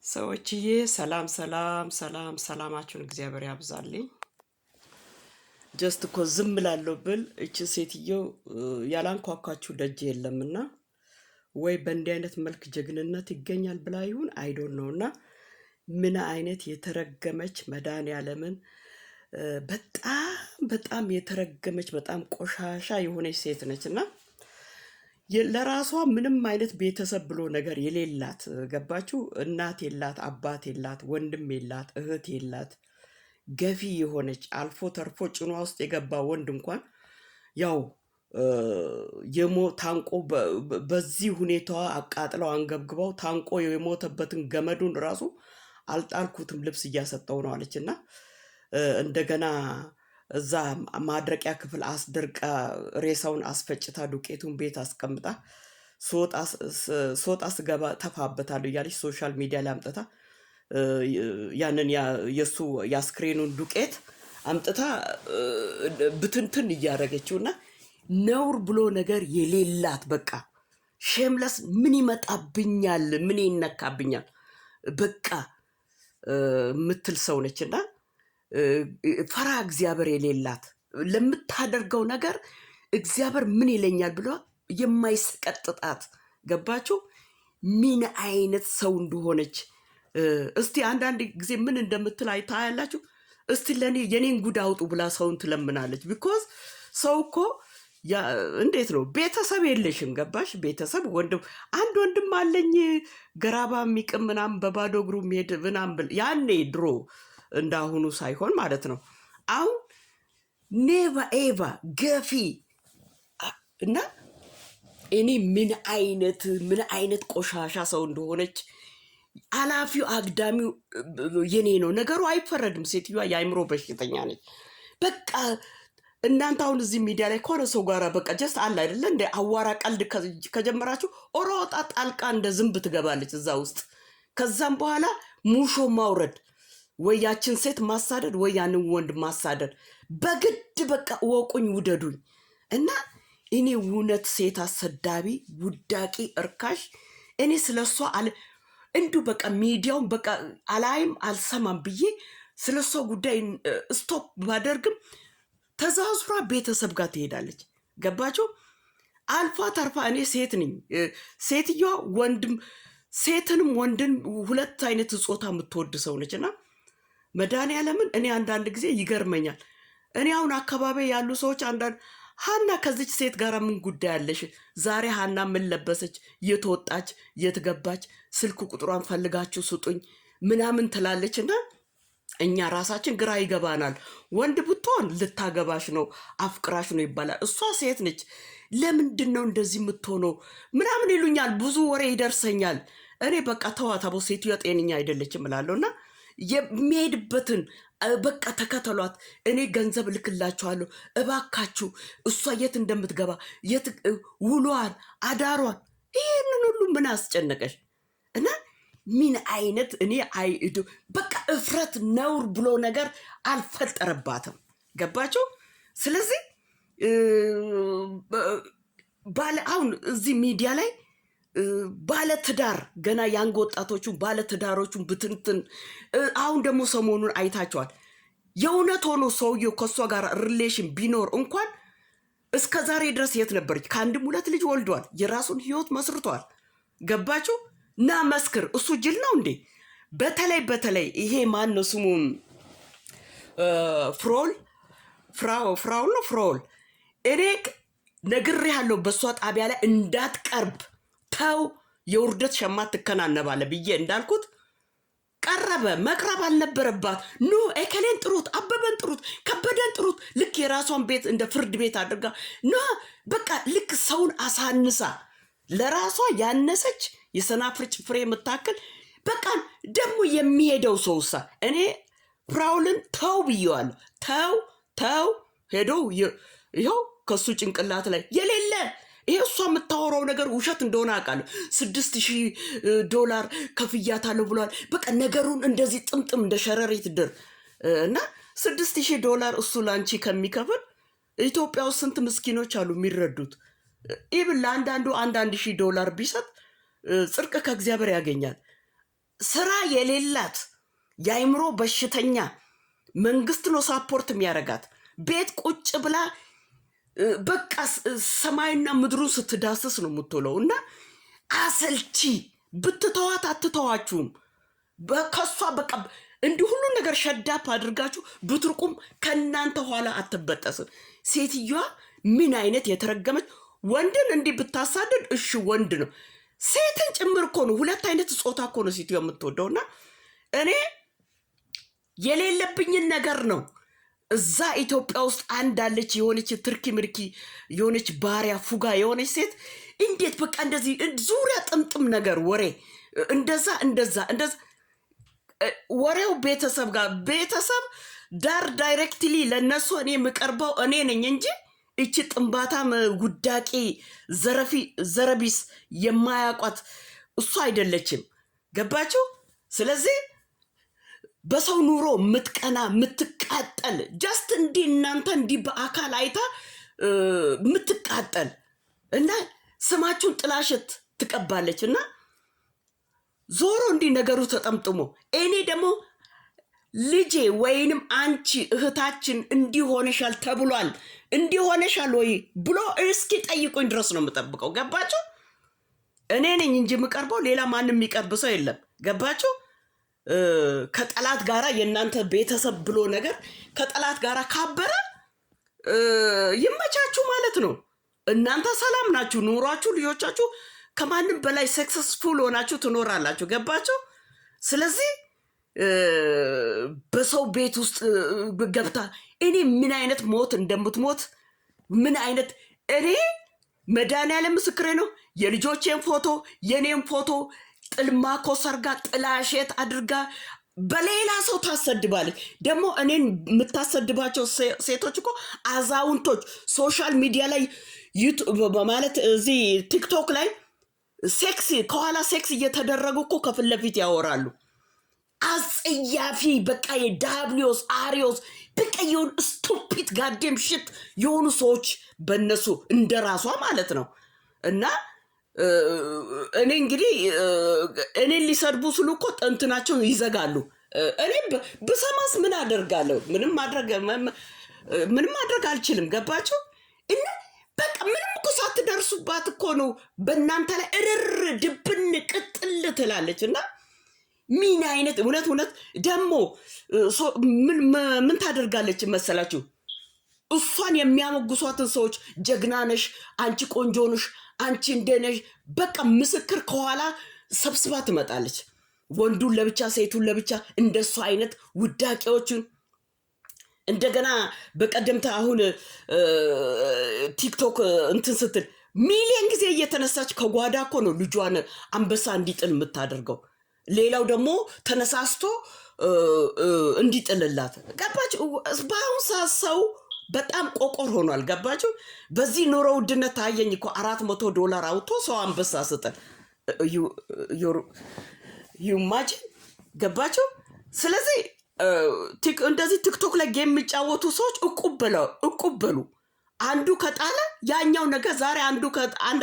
ሰዎችዬ ሰላም ሰላም ሰላም ሰላማችሁን እግዚአብሔር ያብዛልኝ። ጀስት እኮ ዝም እላለሁ ብል እቺ ሴትዮ ያላንኳኳችሁ ደጅ የለምና ወይ በእንዲህ አይነት መልክ ጀግንነት ይገኛል ብላ ይሁን አይ ዶንት ኖ። እና ምን አይነት የተረገመች መድኃኒዓለምን በጣም በጣም የተረገመች በጣም ቆሻሻ የሆነች ሴት ነች። እና ለራሷ ምንም አይነት ቤተሰብ ብሎ ነገር የሌላት ገባችሁ? እናት የላት፣ አባት የላት፣ ወንድም የላት፣ እህት የላት፣ ገፊ የሆነች አልፎ ተርፎ ጭኗ ውስጥ የገባ ወንድ እንኳን ያው ታንቆ በዚህ ሁኔታዋ አቃጥለው አንገብግበው ታንቆ የሞተበትን ገመዱን ራሱ አልጣልኩትም ልብስ እያሰጠው ነው አለች። እና እንደገና እዛ ማድረቂያ ክፍል አስደርቃ ሬሳውን አስፈጭታ ዱቄቱን ቤት አስቀምጣ ሶጣ ስገባ ተፋበታለሁ እያለች ሶሻል ሚዲያ ላይ አምጥታ ያንን የሱ የአስክሬኑን ዱቄት አምጥታ ብትንትን እያደረገችውና ነውር ብሎ ነገር የሌላት በቃ ሼምለስ ምን ይመጣብኛል ምን ይነካብኛል በቃ ምትል ሰው ነችና ፈራ እግዚአብሔር የሌላት ለምታደርገው ነገር እግዚአብሔር ምን ይለኛል ብሎ የማይሰቀጥጣት ገባችሁ? ምን አይነት ሰው እንደሆነች እስቲ አንዳንድ ጊዜ ምን እንደምትል ታያላችሁ። እስቲ ለኔ የኔን ጉድ አውጡ ብላ ሰውን ትለምናለች። ቢኮዝ ሰው እኮ እንዴት ነው ቤተሰብ የለሽም ገባሽ? ቤተሰብ አንድ ወንድም አለኝ ገራባ የሚቅም ምናምን በባዶ እግሩ የሚሄድ ምናምን ብል ያኔ ድሮ እንዳሁኑ ሳይሆን ማለት ነው። አሁን ኔቫ ኤቫ ገፊ እና እኔ ምን አይነት ቆሻሻ ሰው እንደሆነች አላፊው አግዳሚው የኔ ነው ነገሩ። አይፈረድም። ሴትዮዋ የአይምሮ በሽተኛ ነች። በቃ እናንተ አሁን እዚህ ሚዲያ ላይ ከሆነ ሰው ጋር በቃ ጀስት አለ አይደለ እንደ አዋራ ቀልድ ከጀመራችሁ ኦሮጣ ጣልቃ እንደ ዝንብ ትገባለች እዛ ውስጥ። ከዛም በኋላ ሙሾ ማውረድ ወይ ያችን ሴት ማሳደድ ወይ ያንን ወንድ ማሳደድ በግድ በቃ ወቁኝ ውደዱኝ። እና እኔ እውነት ሴት አሰዳቢ ውዳቂ እርካሽ እኔ ስለሷ እንዲሁ በቃ ሚዲያውን በቃ አላይም አልሰማም ብዬ ስለሷ ጉዳይ ስቶፕ ባደርግም ተዛዝራ ቤተሰብ ጋር ትሄዳለች። ገባችሁ? አልፋ ተርፋ እኔ ሴት ነኝ። ሴትዮዋ ሴትንም ወንድን ሁለት አይነት ጾታ የምትወድ ሰው ነችና መድኃኒዓለምን እኔ አንዳንድ ጊዜ ይገርመኛል። እኔ አሁን አካባቢ ያሉ ሰዎች አንዳንድ ሀና ከዚች ሴት ጋር ምን ጉዳይ አለሽ? ዛሬ ሀና ምን ለበሰች? የት ወጣች? የት ገባች? ስልክ ቁጥሯን ፈልጋችሁ ስጡኝ ምናምን ትላለች። እና እኛ ራሳችን ግራ ይገባናል። ወንድ ብትሆን ልታገባሽ ነው አፍቅራሽ ነው ይባላል። እሷ ሴት ነች። ለምንድን ነው እንደዚህ የምትሆነው ምናምን ይሉኛል። ብዙ ወሬ ይደርሰኛል። እኔ በቃ ተዋታቦ ሴትዮዋ ጤነኛ አይደለችም እላለሁ። እና የሚሄድበትን በቃ ተከተሏት። እኔ ገንዘብ ልክላችኋለሁ እባካችሁ። እሷ የት እንደምትገባ ውሏን አዳሯን ይህንን ሁሉ ምን አስጨነቀሽ? እና ምን አይነት እኔ በቃ እፍረት ነውር ብሎ ነገር አልፈጠረባትም። ገባችሁ? ስለዚህ አሁን እዚህ ሚዲያ ላይ ባለትዳር ገና ያንግ ወጣቶቹን ባለትዳሮቹን ብትንትን አሁን ደግሞ ሰሞኑን አይታቸዋል። የእውነት ሆኖ ሰውየው ከእሷ ጋር ሪሌሽን ቢኖር እንኳን እስከ ዛሬ ድረስ የት ነበረች? ከአንድም ሁለት ልጅ ወልደዋል። የራሱን ህይወት መስርተዋል። ገባችሁ? እና መስክር። እሱ ጅል ነው እንዴ? በተለይ ይሄ ማን ነው ስሙ? ፍራውል ነው ፍሮል። እኔ ነግሬሃለሁ በእሷ ጣቢያ ላይ እንዳትቀርብ ተው፣ የውርደት ሸማት ትከናነባለ ብዬ እንዳልኩት ቀረበ። መቅረብ አልነበረባት። ኑ ኤከሌን ጥሩት፣ አበበን ጥሩት፣ ከበደን ጥሩት። ልክ የራሷን ቤት እንደ ፍርድ ቤት አድርጋ በቃ ልክ ሰውን አሳንሳ ለራሷ ያነሰች የሰናፍጭ ፍሬ የምታክል በቃ ደግሞ የሚሄደው ሰውሳ እኔ ፍራውልን ተው ብየዋለሁ። ተው ሄዶ ይኸው ከሱ ጭንቅላት ላይ የሌለ ይሄ እሷ የምታወራው ነገር ውሸት እንደሆነ አውቃለሁ። $6,000 ከፍያታለሁ ብሏል። በቃ ነገሩን እንደዚህ ጥምጥም እንደ ሸረሪት ድር እና $6,000 እሱ ላንቺ ከሚከፍል ኢትዮጵያ ውስጥ ስንት ምስኪኖች አሉ የሚረዱት። ኢብን ለአንዳንዱ $1,000 ቢሰጥ ጽድቅ ከእግዚአብሔር ያገኛል። ስራ የሌላት የአይምሮ በሽተኛ መንግስት ነው ሳፖርት የሚያደርጋት። ቤት ቁጭ ብላ በቃ ሰማይና ምድሩን ስትዳስስ ነው የምትውለው። እና አሰልቺ ብትተዋት አትተዋችሁም። ከሷ በቃ እንዲህ ሁሉ ነገር ሸዳፕ አድርጋችሁ ብትርቁም ከእናንተ ኋላ አትበጠስም። ሴትዮዋ ምን አይነት የተረገመች! ወንድን እንዲህ ብታሳድድ እሺ ወንድ ነው፣ ሴትን ጭምር እኮ ነው። ሁለት አይነት ጾታ እኮ ነው ሴትዮዋ የምትወደውና እኔ የሌለብኝን ነገር ነው። እዛ ኢትዮጵያ ውስጥ አንድ አለች የሆነች ትርኪ ምርኪ የሆነች ባሪያ ፉጋ የሆነች ሴት እንዴት በቃ እንደዚህ ዙሪያ ጥምጥም ነገር ወሬ እንደዛ ወሬው ቤተሰብ ጋር ቤተሰብ ዳር ዳይሬክትሊ ለነሱ እኔ የምቀርበው እኔ ነኝ እንጂ እቺ ጥንባታም ጉዳቂ ዘረቢስ የማያውቋት እሱ አይደለችም። ገባችሁ? ስለዚህ በሰው ኑሮ ምትቀና ምትቃጠል ጀስት እንዲህ እናንተ እንዲህ በአካል አይታ ምትቃጠል እና ስማችሁን ጥላሸት ትቀባለች እና ዞሮ እንዲህ ነገሩ ተጠምጥሞ እኔ ደግሞ ልጄ ወይንም አንቺ እህታችን እንዲሆነሻል ተብሏል እንዲሆነሻል ወይ ብሎ እስኪ ጠይቁኝ ድረስ ነው የምጠብቀው። ገባችሁ? እኔ ነኝ እንጂ የምቀርበው ሌላ ማንም የሚቀርብ ሰው የለም። ገባችሁ? ከጠላት ጋራ የእናንተ ቤተሰብ ብሎ ነገር ከጠላት ጋራ ካበረ ይመቻችሁ ማለት ነው። እናንተ ሰላም ናችሁ፣ ኑሯችሁ፣ ልጆቻችሁ ከማንም በላይ ሰክሰስፉል ሆናችሁ ትኖራላችሁ። ገባችሁ? ስለዚህ በሰው ቤት ውስጥ ገብታ እኔ ምን አይነት ሞት እንደምትሞት ምን አይነት እኔ መድኃኒዓለም ምስክሬ ነው። የልጆቼን ፎቶ የኔን ፎቶ ጥልማኮ ሰርጋ ጥላሸት አድርጋ በሌላ ሰው ታሰድባለች። ደግሞ እኔን የምታሰድባቸው ሴቶች እኮ አዛውንቶች ሶሻል ሚዲያ ላይ ማለት እዚህ ቲክቶክ ላይ ሴክስ ከኋላ ሴክስ እየተደረጉ እኮ ከፊት ለፊት ያወራሉ። አጸያፊ በቃ የዳብሊዮስ አሪዮስ በቃ የሆኑ ስቱፒድ ጋዴም ሽት የሆኑ ሰዎች በእነሱ እንደ ራሷ ማለት ነው። እና እኔ እንግዲህ እኔን ሊሰድቡ ስሉ እኮ እንትናቸውን ይዘጋሉ። እኔ ብሰማስ ምን አደርጋለሁ? ምንም ማድረግ አልችልም። ገባችሁ? እና በቃ ምንም እኮ ሳትደርሱባት እኮ ነው በእናንተ ላይ እርር ድብን ቅጥል ትላለች። እና ምን አይነት እውነት ደግሞ ምን ታደርጋለች መሰላችሁ? እሷን የሚያሞግሷትን ሰዎች ጀግና ነሽ፣ አንቺ ቆንጆ ነሽ፣ አንቺ እንደነሽ በቃ ምስክር ከኋላ ሰብስባ ትመጣለች። ወንዱን ለብቻ ሴቱን ለብቻ እንደሱ አይነት ውዳቄዎችን እንደገና በቀደምታ አሁን ቲክቶክ እንትን ስትል ሚሊዮን ጊዜ እየተነሳች ከጓዳ እኮ ነው ልጇን አንበሳ እንዲጥል የምታደርገው። ሌላው ደግሞ ተነሳስቶ እንዲጥልላት። ገባችሁ? በአሁን ሰዓት ሰው በጣም ቆቆር ሆኗል። ገባችሁ? በዚህ ኑሮ ውድነት ታየኝ እኮ $400 አውጥቶ ሰው አንበሳ ስጥል ዩማጅን። ገባችሁ? ስለዚህ እንደዚህ ቲክቶክ ላይ ጌም የሚጫወቱ ሰዎች እቁበሉ። አንዱ ከጣለ ያኛው ነገ ዛሬ አንድ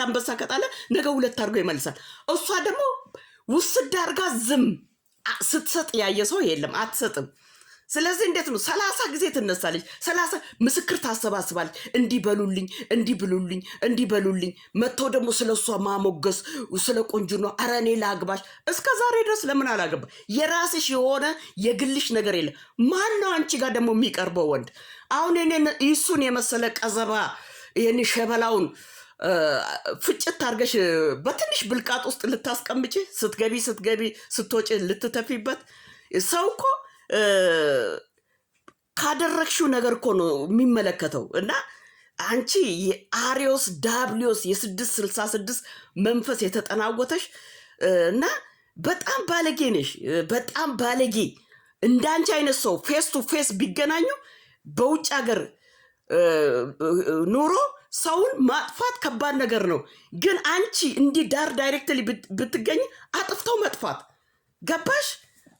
አንበሳ ከጣለ ነገ 2 አድርጎ ይመልሳል። እሷ ደግሞ ውስድ አድርጋ ዝም ስትሰጥ ያየ ሰው የለም፣ አትሰጥም። ስለዚህ እንዴት ነው 30 ጊዜ ትነሳለች፣ 30 ምስክር ታሰባስባለች። እንዲህ በሉልኝ መጥተው ደግሞ ስለሷ ማሞገስ ስለ ቆንጆ ነው። ኧረ እኔ ላግባሽ። እስከ ዛሬ ድረስ ለምን አላገባ? የራስሽ የሆነ የግልሽ ነገር የለ። ማን ነው አንቺ ጋር ደግሞ የሚቀርበው ወንድ? አሁን እሱን የመሰለ ቀዘባ ይህን ሸበላውን ፍጭት አድርገሽ በትንሽ ብልቃጥ ውስጥ ልታስቀምጪ ስትገቢ ስትወጪ ልትተፊበት ሰው እኮ ካደረግሽው ነገር እኮ ነው የሚመለከተው። እና አንቺ የአሪዮስ ዳብሊዮስ የ666 መንፈስ የተጠናወተሽ እና በጣም ባለጌ ነሽ። በጣም ባለጌ። እንዳንቺ አይነት ሰው ፌስ ቱ ፌስ ቢገናኙ በውጭ ሀገር ኑሮ ሰውን ማጥፋት ከባድ ነገር ነው። ግን አንቺ እንዲህ ዳር ዳይሬክትሊ ብትገኝ አጥፍተው መጥፋት። ገባሽ?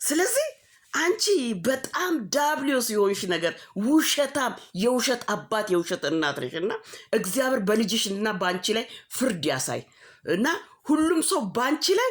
ስለዚህ አንቺ በጣም ዳብሊዮስ የሆንሽ ነገር ውሸታም፣ የውሸት አባት የውሸት እናት ነሽ። እና እግዚአብሔር በልጅሽና በአንቺ ላይ ፍርድ ያሳይ እና ሁሉም ሰው በአንቺ ላይ